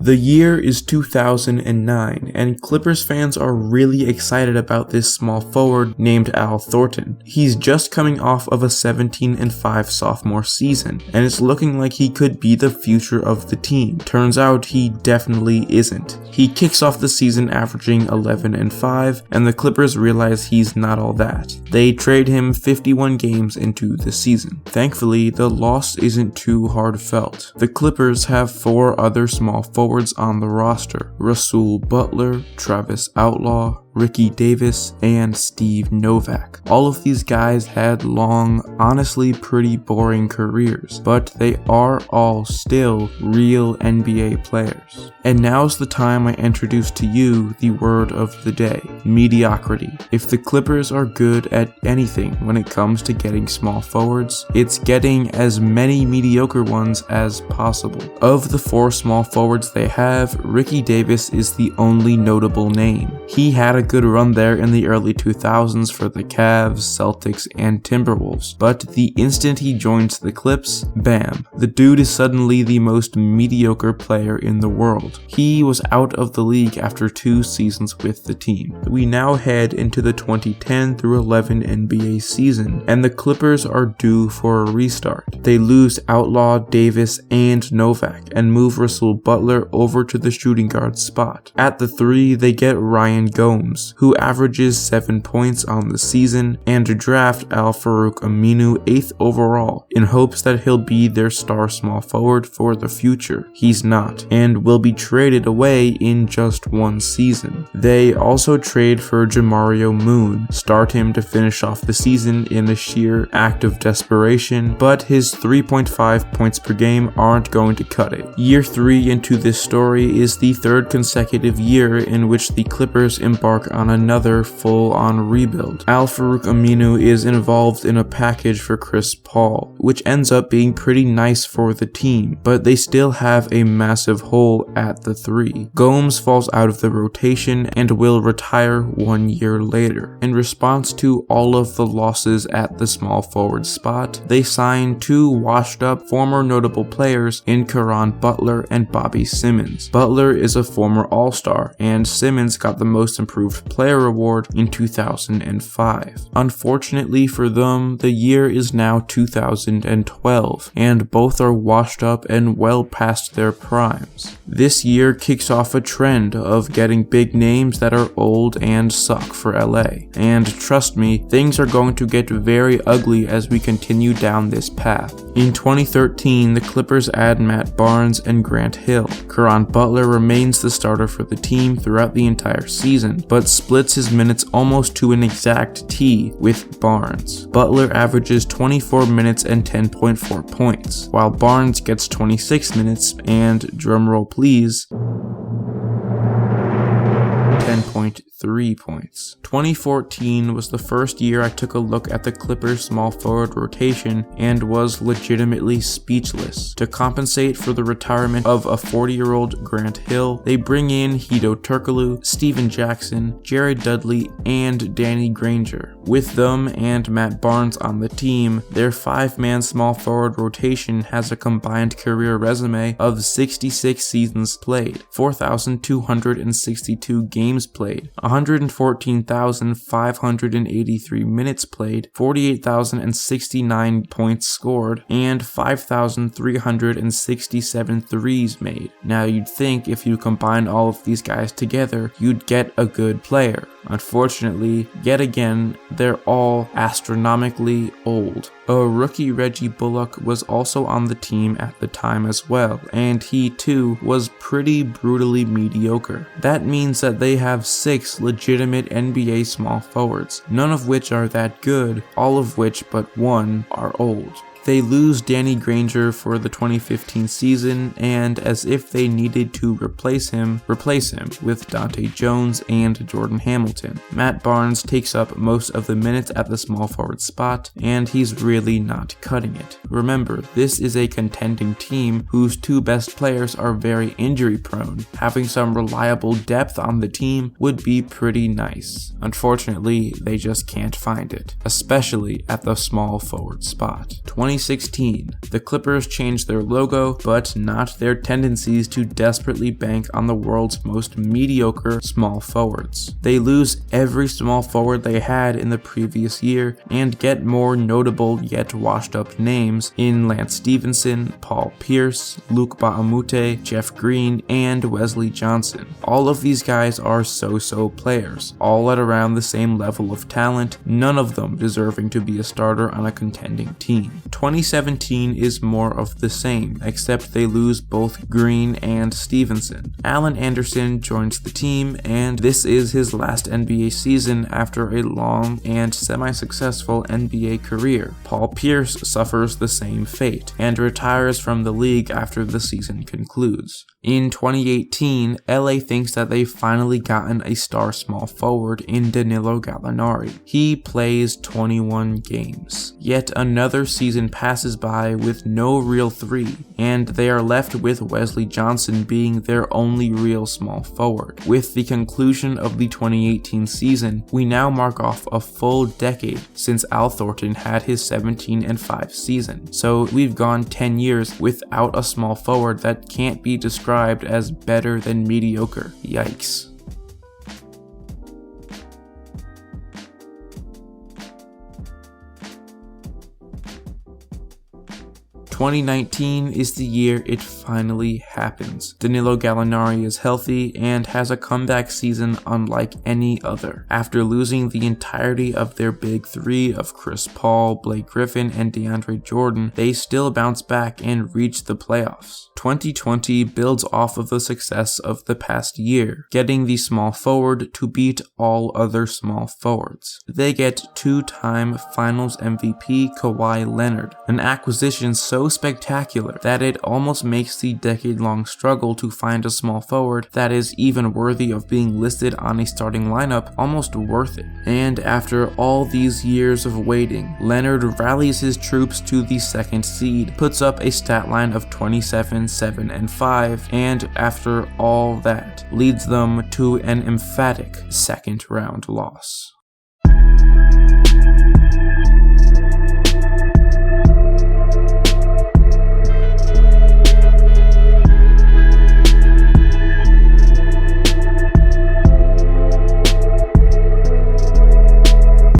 The year is 2009, and Clippers fans are really excited about this small forward named Al Thornton. He's just coming off of a 17-5 sophomore season, and it's looking like he could be the future of the team. Turns out he definitely isn't. He kicks off the season averaging 11-5, and the Clippers realize he's not all that. They trade him 51 games into the season. Thankfully, the loss isn't too hard felt. The Clippers have 4 other small forwards on the roster: Rasul Butler, Travis Outlaw, Ricky Davis, and Steve Novak. All of these guys had long, honestly pretty boring careers, but they are all still real NBA players. And now's the time I introduce to you the word of the day: mediocrity. If the Clippers are good at anything when it comes to getting small forwards, it's getting as many mediocre ones as possible. Of the 4 small forwards they have, Ricky Davis is the only notable name. He had a good run there in the early 2000s for the Cavs, Celtics, and Timberwolves, but the instant he joins the Clips, bam, the dude is suddenly the most mediocre player in the world. He was out of the league after 2 seasons with the team. We now head into the 2010 through 11 NBA season, and the Clippers are due for a restart. They lose Outlaw, Davis, and Novak, and move Rasul Butler over to the shooting guard spot. At the 3, they get Ryan Gomes, who averages 7 points on the season, and draft Al-Farouq Aminu 8th overall in hopes that he'll be their star small forward for the future. He's not, and will be traded away in just 1 season. They also trade for Jamario Moon, start him to finish off the season in a sheer act of desperation, but his 3.5 points per game aren't going to cut it. Year 3 into this story is the 3rd consecutive year in which the Clippers embark on another full-on rebuild. Al-Farouq Aminu is involved in a package for Chris Paul, which ends up being pretty nice for the team, but they still have a massive hole at the 3. Gomes falls out of the rotation and will retire 1 year later. In response to all of the losses at the small forward spot, they sign 2 washed-up former notable players in Caron Butler and Bobby Simmons. Butler is a former All-Star, and Simmons got the Most Improved Player award in 2005. Unfortunately for them, the year is now 2012, and both are washed up and well past their primes. This year kicks off a trend of getting big names that are old and suck for LA, and trust me, things are going to get very ugly as we continue down this path. In 2013, the Clippers add Matt Barnes and Grant Hill. Caron Butler remains the starter for the team throughout the entire season, but splits his minutes almost to an exact T with Barnes. Butler averages 24 minutes and 10.4 points, while Barnes gets 26 minutes and, drumroll please, 10.3 points. 2014 was the first year I took a look at the Clippers small forward rotation and was legitimately speechless. To compensate for the retirement of a 40-year-old Grant Hill, they bring in Hedo Turkoglu, Steven Jackson, Jared Dudley, and Danny Granger. With them and Matt Barnes on the team, their 5-man small forward rotation has a combined career resume of 66 seasons played, 4,262 games played, 114,583 minutes played, 48,069 points scored, and 5,367 threes made. Now you'd think if you combine all of these guys together, you'd get a good player. Unfortunately, yet again, they're all astronomically old. A rookie Reggie Bullock was also on the team at the time as well, and he too was pretty brutally mediocre. That means that they have 6 legitimate NBA small forwards, none of which are that good, all of which but one are old. They lose Danny Granger for the 2015 season, and as if they needed to replace him with Dante Jones and Jordan Hamilton. Matt Barnes takes up most of the minutes at the small forward spot, and he's really not cutting it. Remember, this is a contending team whose 2 best players are very injury prone. Having some reliable depth on the team would be pretty nice. Unfortunately, they just can't find it, especially at the small forward spot. 2016, the Clippers changed their logo, but not their tendencies to desperately bank on the world's most mediocre small forwards. They lose every small forward they had in the previous year and get more notable yet washed up names in Lance Stevenson, Paul Pierce, Luke Baamute, Jeff Green, and Wesley Johnson. All of these guys are so-so players, all at around the same level of talent, none of them deserving to be a starter on a contending team. 2017 is more of the same, except they lose both Green and Stevenson. Allen Anderson joins the team, and this is his last NBA season after a long and semi-successful NBA career. Paul Pierce suffers the same fate, and retires from the league after the season concludes. In 2018, LA thinks that they've finally gotten a star small forward in Danilo Gallinari. He plays 21 games. Yet another season passes by with no real three, and they are left with Wesley Johnson being their only real small forward. With the conclusion of the 2018 season, we now mark off a full decade since Al Thornton had his 17-5 season. So we've gone 10 years without a small forward that can't be described as better than mediocre. Yikes. 2019 is the year it finally happens. Danilo Gallinari is healthy and has a comeback season unlike any other. After losing the entirety of their big three of Chris Paul, Blake Griffin, and DeAndre Jordan, they still bounce back and reach the playoffs. 2020 builds off of the success of the past year, getting the small forward to beat all other small forwards. They get two-time Finals MVP Kawhi Leonard, an acquisition so spectacular that it almost makes the decade-long struggle to find a small forward that is even worthy of being listed on a starting lineup almost worth it. And after all these years of waiting, Leonard rallies his troops to the second seed, puts up a stat line of 27, 7, and 5, and after all that, leads them to an emphatic second-round loss.